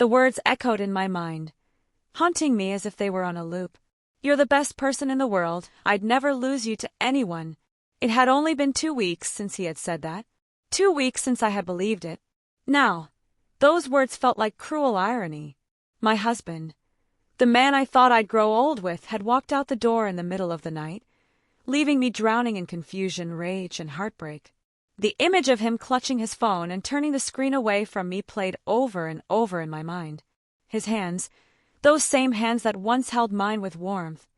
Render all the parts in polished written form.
The words echoed in my mind, haunting me as if they were on a loop. You're the best person in the world, I'd never lose you to anyone. It had only been 2 weeks since he had said that. 2 weeks since I had believed it. Now, those words felt like cruel irony. My husband, the man I thought I'd grow old with, had walked out the door in the middle of the night, leaving me drowning in confusion, rage, and heartbreak. The image of him clutching his phone and turning the screen away from me played over and over in my mind. His hands, those same hands that once held mine with warmth,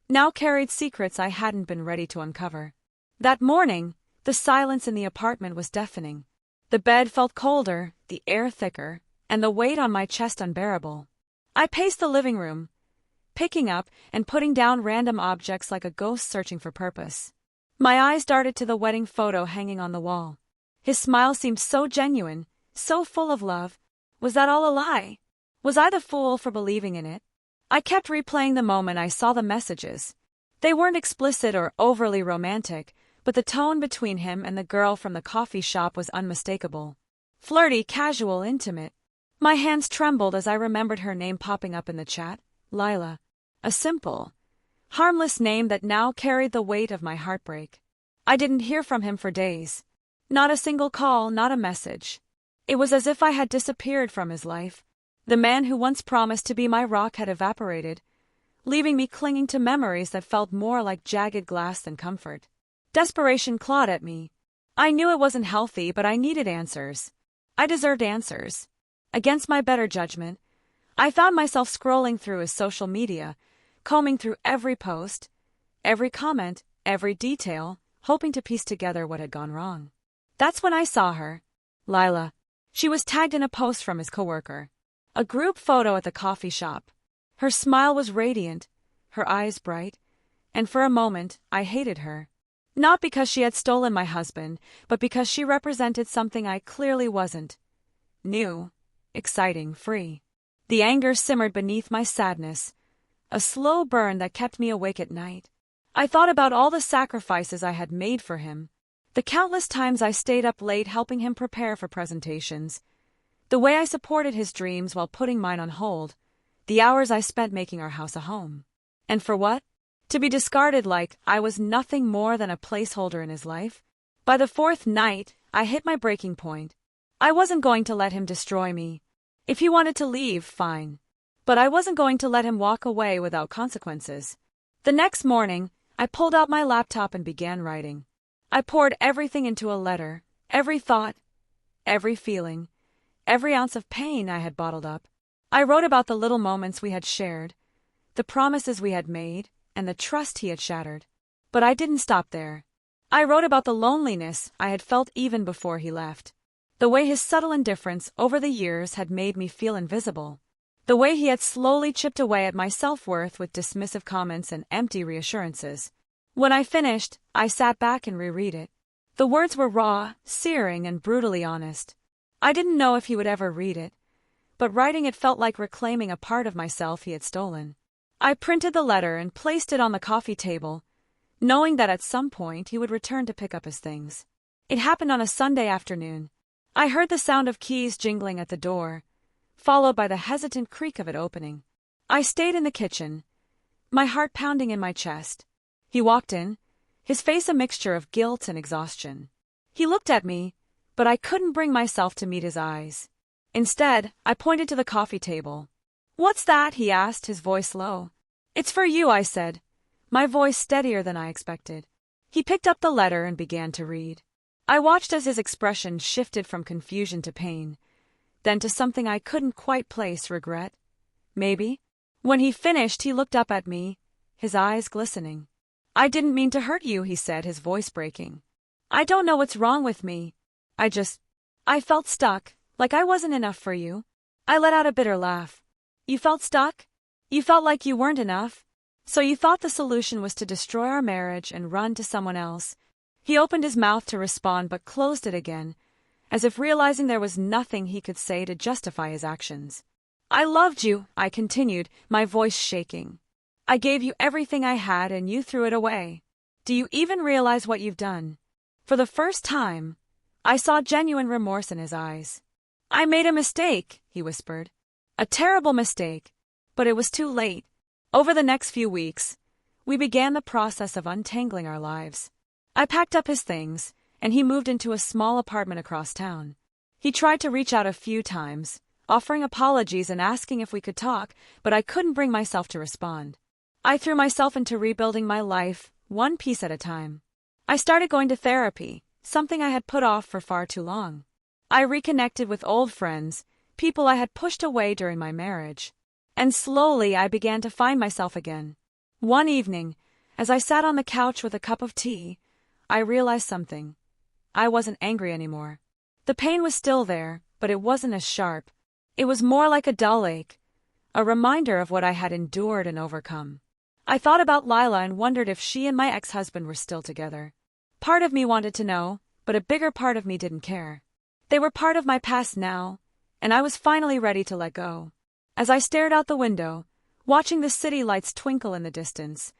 now carried secrets I hadn't been ready to uncover. That morning, the silence in the apartment was deafening. The bed felt colder, the air thicker, and the weight on my chest unbearable. I paced the living room, picking up and putting down random objects like a ghost searching for purpose. My eyes darted to the wedding photo hanging on the wall. His smile seemed so genuine, so full of love. Was that all a lie? Was I the fool for believing in it? I kept replaying the moment I saw the messages. They weren't explicit or overly romantic, but the tone between him and the girl from the coffee shop was unmistakable. Flirty, casual, intimate. My hands trembled as I remembered her name popping up in the chat, Lila. A simple, harmless name that now carried the weight of my heartbreak. I didn't hear from him for days. Not a single call, not a message. It was as if I had disappeared from his life. The man who once promised to be my rock had evaporated, leaving me clinging to memories that felt more like jagged glass than comfort. Desperation clawed at me. I knew it wasn't healthy, but I needed answers. I deserved answers. Against my better judgment, I found myself scrolling through his social media, combing through every post, every comment, every detail, hoping to piece together what had gone wrong. That's when I saw her. Lila. She was tagged in a post from his coworker. A group photo at the coffee shop. Her smile was radiant, her eyes bright, and for a moment I hated her. Not because she had stolen my husband, but because she represented something I clearly wasn't. New, exciting, free. The anger simmered beneath my sadness, a slow burn that kept me awake at night. I thought about all the sacrifices I had made for him, the countless times I stayed up late helping him prepare for presentations, the way I supported his dreams while putting mine on hold, the hours I spent making our house a home. And for what? To be discarded like I was nothing more than a placeholder in his life? By the 4th night, I hit my breaking point. I wasn't going to let him destroy me. If he wanted to leave, fine. But I wasn't going to let him walk away without consequences. The next morning, I pulled out my laptop and began writing. I poured everything into a letter, every thought, every feeling, every ounce of pain I had bottled up. I wrote about the little moments we had shared, the promises we had made, and the trust he had shattered. But I didn't stop there. I wrote about the loneliness I had felt even before he left. The way his subtle indifference over the years had made me feel invisible. The way he had slowly chipped away at my self-worth with dismissive comments and empty reassurances. When I finished, I sat back and reread it. The words were raw, searing, and brutally honest. I didn't know if he would ever read it, but writing it felt like reclaiming a part of myself he had stolen. I printed the letter and placed it on the coffee table, knowing that at some point he would return to pick up his things. It happened on a Sunday afternoon. I heard the sound of keys jingling at the door, followed by the hesitant creak of it opening. I stayed in the kitchen, my heart pounding in my chest. He walked in, his face a mixture of guilt and exhaustion. He looked at me, but I couldn't bring myself to meet his eyes. Instead, I pointed to the coffee table. "What's that?" he asked, his voice low. "It's for you," I said, my voice steadier than I expected. He picked up the letter and began to read. I watched as his expression shifted from confusion to pain, then to something I couldn't quite place, regret, maybe. When he finished, he looked up at me, his eyes glistening. "I didn't mean to hurt you," he said, his voice breaking. "I don't know what's wrong with me. I felt stuck, like I wasn't enough for you." I let out a bitter laugh. "You felt stuck? You felt like you weren't enough? So you thought the solution was to destroy our marriage and run to someone else?" He opened his mouth to respond but closed it again, as if realizing there was nothing he could say to justify his actions. "I loved you," I continued, my voice shaking. "I gave you everything I had and you threw it away. Do you even realize what you've done?" For the first time, I saw genuine remorse in his eyes. "I made a mistake," he whispered. A terrible mistake, but it was too late. Over the next few weeks, we began the process of untangling our lives. I packed up his things, and he moved into a small apartment across town. He tried to reach out a few times, offering apologies and asking if we could talk, but I couldn't bring myself to respond. I threw myself into rebuilding my life, one piece at a time. I started going to therapy, something I had put off for far too long. I reconnected with old friends, people I had pushed away during my marriage. And slowly I began to find myself again. One evening, as I sat on the couch with a cup of tea, I realized something. I wasn't angry anymore. The pain was still there, but it wasn't as sharp. It was more like a dull ache, a reminder of what I had endured and overcome. I thought about Lila and wondered if she and my ex-husband were still together. Part of me wanted to know, but a bigger part of me didn't care. They were part of my past now, and I was finally ready to let go. As I stared out the window, watching the city lights twinkle in the distance,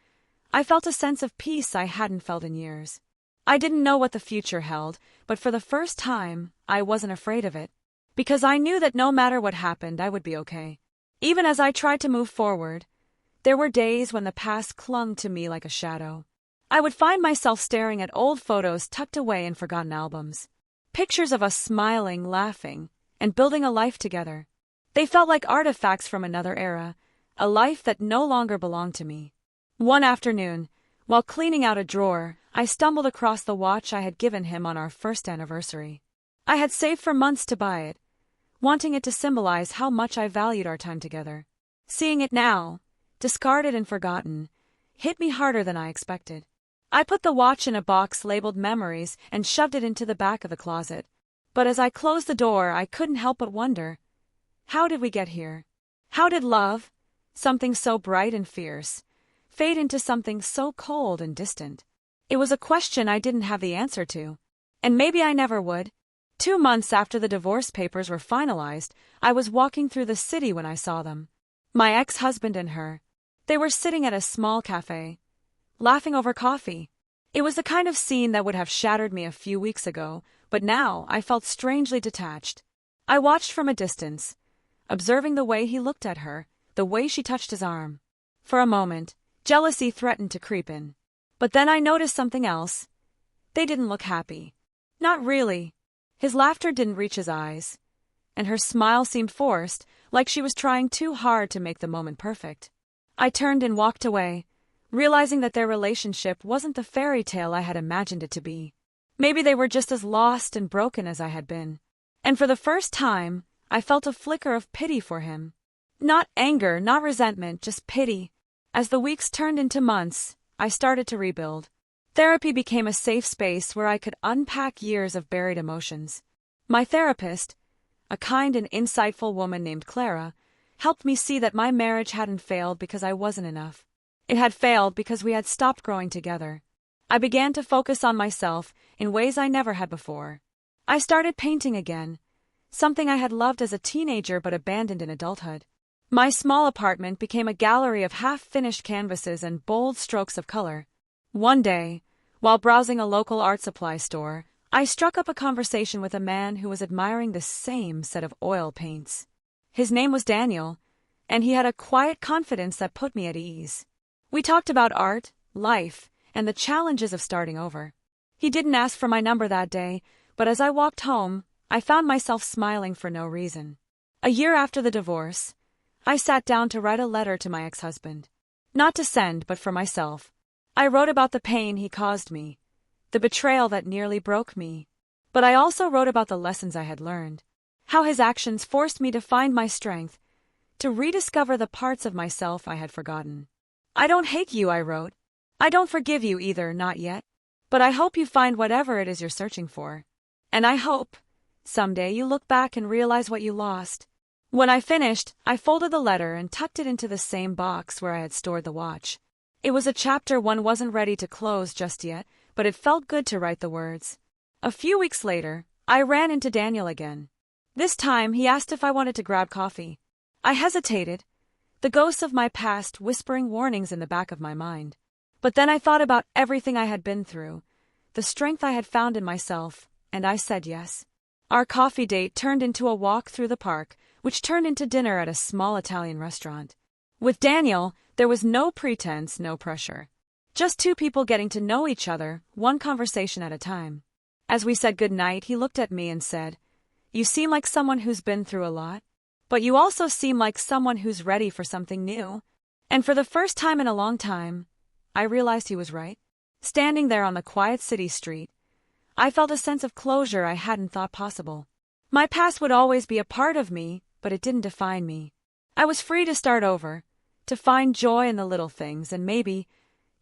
I felt a sense of peace I hadn't felt in years. I didn't know what the future held, but for the first time, I wasn't afraid of it. Because I knew that no matter what happened, I would be okay. Even as I tried to move forward, there were days when the past clung to me like a shadow. I would find myself staring at old photos tucked away in forgotten albums. Pictures of us smiling, laughing, and building a life together. They felt like artifacts from another era, a life that no longer belonged to me. One afternoon, while cleaning out a drawer, I stumbled across the watch I had given him on our first anniversary. I had saved for months to buy it, wanting it to symbolize how much I valued our time together. Seeing it now, discarded and forgotten, hit me harder than I expected. I put the watch in a box labeled Memories and shoved it into the back of the closet. But as I closed the door, I couldn't help but wonder, how did we get here? How did love, something so bright and fierce, fade into something so cold and distant? It was a question I didn't have the answer to. And maybe I never would. 2 months after the divorce papers were finalized, I was walking through the city when I saw them. My ex-husband and her. They were sitting at a small cafe, laughing over coffee. It was the kind of scene that would have shattered me a few weeks ago, but now I felt strangely detached. I watched from a distance, observing the way he looked at her, the way she touched his arm. For a moment, jealousy threatened to creep in. But then I noticed something else. They didn't look happy. Not really. His laughter didn't reach his eyes, and her smile seemed forced, like she was trying too hard to make the moment perfect. I turned and walked away, realizing that their relationship wasn't the fairy tale I had imagined it to be. Maybe they were just as lost and broken as I had been. And for the first time, I felt a flicker of pity for him. Not anger, not resentment, just pity. As the weeks turned into months, I started to rebuild. Therapy became a safe space where I could unpack years of buried emotions. My therapist, a kind and insightful woman named Clara, helped me see that my marriage hadn't failed because I wasn't enough. It had failed because we had stopped growing together. I began to focus on myself in ways I never had before. I started painting again, something I had loved as a teenager but abandoned in adulthood. My small apartment became a gallery of half-finished canvases and bold strokes of color. One day, while browsing a local art supply store, I struck up a conversation with a man who was admiring the same set of oil paints. His name was Daniel, and he had a quiet confidence that put me at ease. We talked about art, life, and the challenges of starting over. He didn't ask for my number that day, but as I walked home, I found myself smiling for no reason. A year after the divorce, I sat down to write a letter to my ex-husband. Not to send, but for myself. I wrote about the pain he caused me, the betrayal that nearly broke me. But I also wrote about the lessons I had learned, how his actions forced me to find my strength, to rediscover the parts of myself I had forgotten. I don't hate you, I wrote. I don't forgive you either, not yet. But I hope you find whatever it is you're searching for. And I hope, someday you look back and realize what you lost. When I finished, I folded the letter and tucked it into the same box where I had stored the watch. It was a chapter one wasn't ready to close just yet, but it felt good to write the words. A few weeks later, I ran into Daniel again. This time, he asked if I wanted to grab coffee. I hesitated, the ghosts of my past whispering warnings in the back of my mind. But then I thought about everything I had been through, the strength I had found in myself, and I said yes. Our coffee date turned into a walk through the park, which turned into dinner at a small Italian restaurant. With Daniel, there was no pretense, no pressure. Just two people getting to know each other, one conversation at a time. As we said goodnight, he looked at me and said, "You seem like someone who's been through a lot, but you also seem like someone who's ready for something new." And for the first time in a long time, I realized he was right. Standing there on the quiet city street, I felt a sense of closure I hadn't thought possible. My past would always be a part of me, but it didn't define me. I was free to start over, to find joy in the little things, and maybe,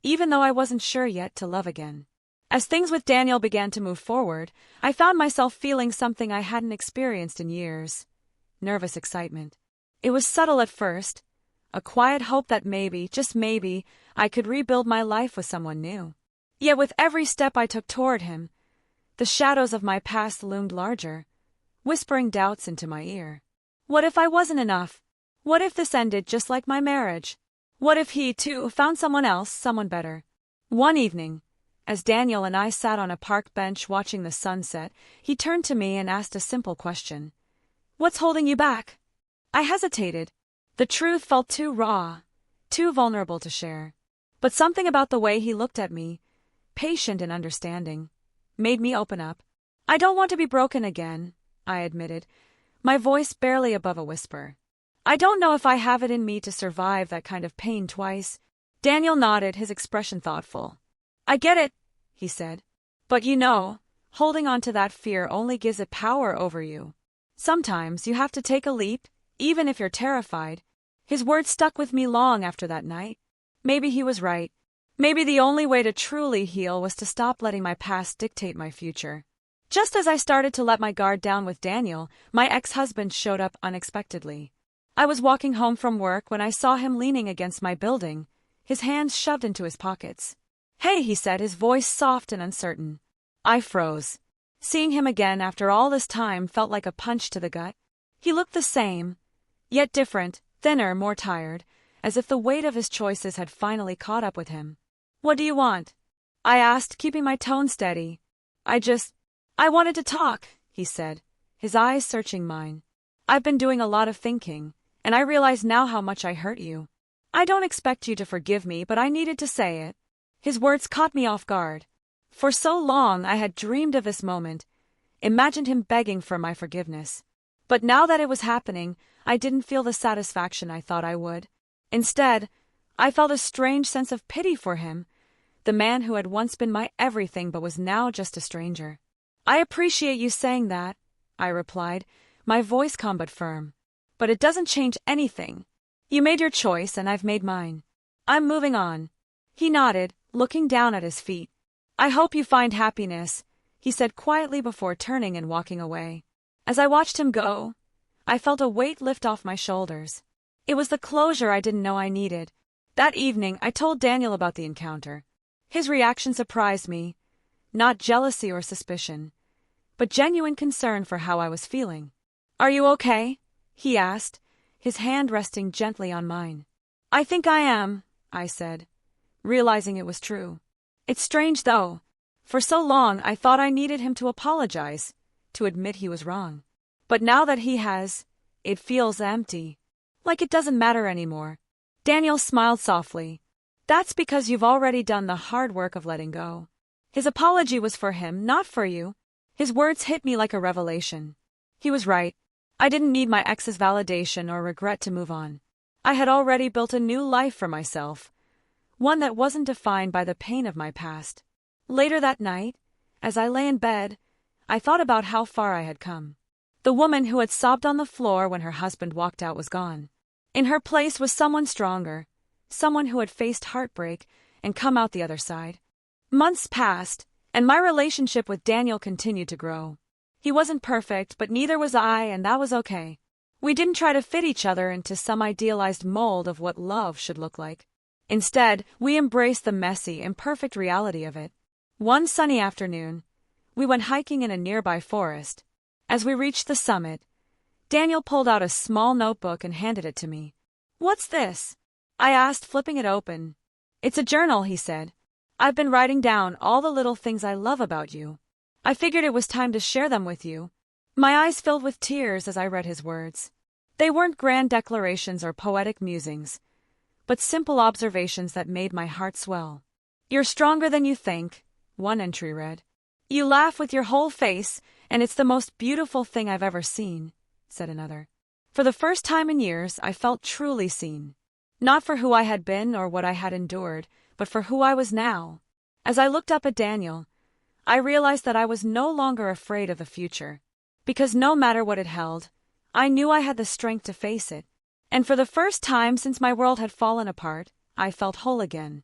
even though I wasn't sure yet, to love again. As things with Daniel began to move forward, I found myself feeling something I hadn't experienced in years. Nervous excitement. It was subtle at first, a quiet hope that maybe, just maybe, I could rebuild my life with someone new. Yet with every step I took toward him, the shadows of my past loomed larger, whispering doubts into my ear. What if I wasn't enough? What if this ended just like my marriage? What if he, too, found someone else, someone better? One evening, as Daniel and I sat on a park bench watching the sunset, he turned to me and asked a simple question. "What's holding you back?" I hesitated. The truth felt too raw, too vulnerable to share. But something about the way he looked at me, patient and understanding, made me open up. "I don't want to be broken again," I admitted, my voice barely above a whisper. "I don't know if I have it in me to survive that kind of pain twice." Daniel nodded, his expression thoughtful. "I get it," he said. "But holding on to that fear only gives it power over you. Sometimes you have to take a leap, even if you're terrified." His words stuck with me long after that night. Maybe he was right. Maybe the only way to truly heal was to stop letting my past dictate my future. Just as I started to let my guard down with Daniel, my ex-husband showed up unexpectedly. I was walking home from work when I saw him leaning against my building, his hands shoved into his pockets. "Hey," he said, his voice soft and uncertain. I froze. Seeing him again after all this time felt like a punch to the gut. He looked the same, yet different, thinner, more tired, as if the weight of his choices had finally caught up with him. "What do you want?" I asked, keeping my tone steady. I wanted to talk," he said, his eyes searching mine. "I've been doing a lot of thinking, and I realize now how much I hurt you. I don't expect you to forgive me, but I needed to say it." His words caught me off guard. For so long I had dreamed of this moment, imagined him begging for my forgiveness. But now that it was happening, I didn't feel the satisfaction I thought I would. Instead, I felt a strange sense of pity for him, the man who had once been my everything but was now just a stranger. "I appreciate you saying that," I replied, my voice calm but firm. "But it doesn't change anything. You made your choice and I've made mine. I'm moving on." He nodded, looking down at his feet. "I hope you find happiness," he said quietly before turning and walking away. As I watched him go, I felt a weight lift off my shoulders. It was the closure I didn't know I needed. That evening, I told Daniel about the encounter. His reaction surprised me, not jealousy or suspicion, but genuine concern for how I was feeling. "Are you okay?" he asked, his hand resting gently on mine. "I think I am," I said, realizing it was true. It's strange though. For so long I thought I needed him to apologize, to admit he was wrong. But now that he has, it feels empty. Like it doesn't matter anymore. Daniel smiled softly. "That's because you've already done the hard work of letting go." His apology was for him, not for you. His words hit me like a revelation. He was right. I didn't need my ex's validation or regret to move on. I had already built a new life for myself, one that wasn't defined by the pain of my past. Later that night, as I lay in bed, I thought about how far I had come. The woman who had sobbed on the floor when her husband walked out was gone. In her place was someone stronger, someone who had faced heartbreak and come out the other side. Months passed, and my relationship with Daniel continued to grow. He wasn't perfect, but neither was I, and that was okay. We didn't try to fit each other into some idealized mold of what love should look like. Instead, we embraced the messy, imperfect reality of it. One sunny afternoon, we went hiking in a nearby forest. As we reached the summit, Daniel pulled out a small notebook and handed it to me. "What's this?" I asked, flipping it open. "It's a journal," he said. "I've been writing down all the little things I love about you. I figured it was time to share them with you. My eyes filled with tears as I read his words. They weren't grand declarations or poetic musings, but simple observations that made my heart swell. "You're stronger than you think," one entry read. "You laugh with your whole face, and it's the most beautiful thing I've ever seen," said another. For the first time in years, I felt truly seen. Not for who I had been or what I had endured, but for who I was now. As I looked up at Daniel, I realized that I was no longer afraid of the future, because no matter what it held, I knew I had the strength to face it. And for the first time since my world had fallen apart, I felt whole again.